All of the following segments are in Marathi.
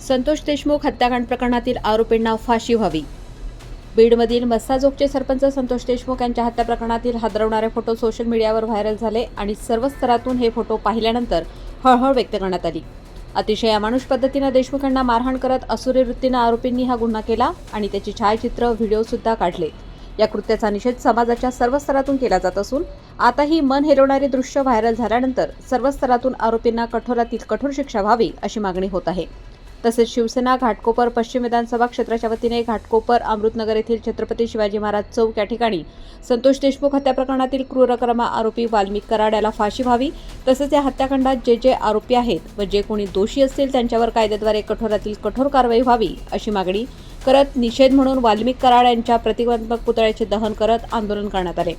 संतोष देशमुख हत्याकांड प्रकरणातील आरोपींना फाशी व्हावी। बीडमधील मस्साजोगचे सरपंच संतोष देशमुख यांच्या हत्या प्रकरणातील हादरवणारे फोटो सोशल मीडियावर व्हायरल झाले आणि सर्व स्तरातून हे फोटो पाहिल्यानंतर हळहळ व्यक्त करण्यात आली। अतिशय अमानुष पद्धतीने देशमुखांना मारहाण करत असुरी वृत्तीने आरोपींनी हा गुन्हा केला आणि त्याची छायाचित्र व्हिडिओ सुद्धा काढले। या कृत्याचा निषेध समाजाच्या सर्व स्तरातून केला जात असून आता ही मन हेलवणारी दृश्य व्हायरल झाल्यानंतर सर्व स्तरातून आरोपींना कठोरातील कठोर शिक्षा व्हावी अशी मागणी होत आहे। तसेच शिवसेना घाटकोपर पश्चिम विधानसभा क्षेत्राच्या वतीने घाटकोपर अमृतनगर येथील छत्रपती शिवाजी महाराज चौक या ठिकाणी संतोष देशमुख हत्या प्रकरणातील क्रूरकर्म आरोपी वाल्मिक कराड याला फाशी व्हावी, तसेच या हत्याकांडात जे आरोपी आहेत व जे कोणी दोषी असतील त्यांच्यावर कायद्याद्वारे कठोरातील कठोर कारवाई व्हावी अशी मागणी करत निषेध म्हणून वाल्मिक कराड यांच्या प्रतिकात्मक पुतळ्याचे दहन करत आंदोलन करण्यात आले।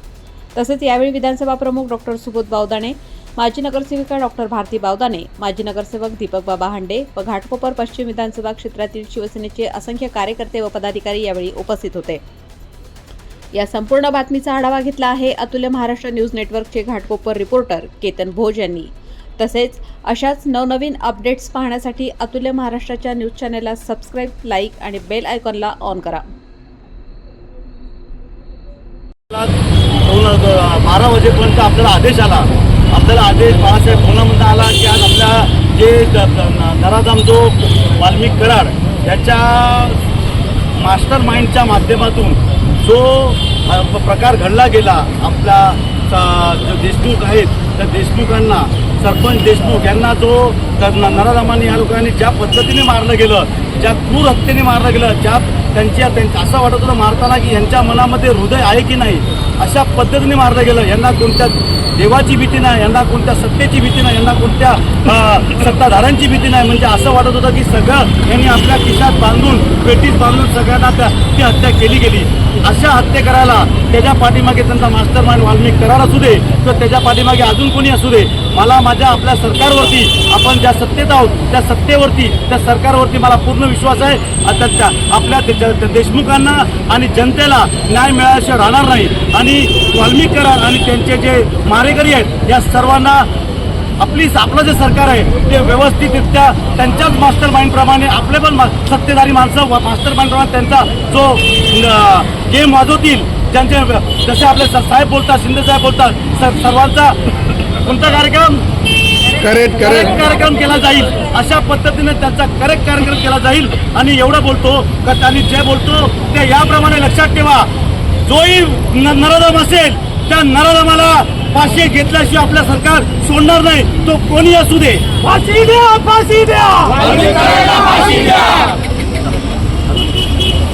तसेच यावेळी विधानसभा प्रमुख डॉक्टर सुबोध बावदाणे, माजी नगरसेविका डॉक्टर भारती बावदाणे, माजी नगरसेवक दीपक बाबा हांडे व घाटकोपर पश्चिम विधानसभा क्षेत्रातील शिवसेनेचे असंख्य कार्यकर्ते व पदाधिकारी यावेळी उपस्थित होते। या संपूर्ण बातमीचा आढावा घेतला आहे अतुल्य महाराष्ट्र न्यूज नेटवर्कचे घाटकोपर रिपोर्टर केतन भोज यांनी। तसेच अशाच नवनवीन अपडेट्स पाहण्यासाठी अतुल्य महाराष्ट्राच्या न्यूज चॅनलला सबस्क्राईब, लाईक आणि बेल आयकॉनला ऑन करा। 12 वाजेपर्यंत आपल्याला आदेश आला। आपल्याला आदेश बाळासाहेब फोनामध्ये आला की आज आपल्या जे नराधाम जो वाल्मिक कराड याच्या मास्टर माइंडच्या माध्यमातून जो प्रकार घडला गेला, आपला जो देशमुख आहेत त्या देशमुखांना, सरपंच देशमुख यांना जो नराधामांनी या लोकांनी ज्या पद्धतीने मारलं गेलं, ज्या क्रूर हत्येने मारलं गेलं, ज्या त्यांच्या असं वाटत होतं मारताना की यांच्या मनामध्ये हृदय आहे की नाही, अशा पद्धतीने मारलं गेलं। यांना कोणत्या देवाची भीती नाही, यांना कोणत्या सत्तेची भीती नाही, यांना कोणत्या सत्ताधाऱ्यांची भीती नाही। म्हणजे असं वाटत होतं की सगळं यांनी आपल्या खिशात बांधून, पेटीत बांधून सगळ्यांना ती हत्या केली गेली। अशा हत्या करायला त्याच्या पाठीमागे त्यांचा मास्टर माइंड वाल्मिक कराड असू दे किंवा त्याच्या पाठीमागे अजून कोणी असू दे, मला माझ्या आपल्या सरकारवरती, आपण ज्या सत्तेत आहोत त्या सत्तेवरती, त्या सरकारवरती मला पूर्ण विश्वास आहे। आता आपल्या देशमुखांना आणि जनतेला न्याय मिळाल्याशिवाय राहणार नाही आणि वाल्मिक कराड आणि त्यांचे जे मारेकरी आहेत या सर्वांना आपलं जे सरकार आहे ते व्यवस्थितरित्या त्यांच्याच मास्टर माइंडप्रमाणे, आपले पण सत्तेधारी माणसं मास्टर माइंडप्रमाणे त्यांचा जो गेम वाजवतील, ज्यांचे जसे आपले साहेब बोलतात, शिंदे साहेब बोलतात, सर्वांचा कोणता कार्यक्रम करेक्ट कार्यक्रम केला जाईल, अशा पद्धतीने त्यांचा करेक्ट कार्यक्रम केला जाईल। आणि एवढं बोलतो का त्यांनी जे बोलतो ते याप्रमाणे लक्षात ठेवा, जोही नराधम असेल त्या नराधमाला फाशी घेतल्याशिवाय आपलं सरकार सोडणार नाही, तो कोणी असू दे। फाशी द्या, फाशी द्या, फाशी द्या।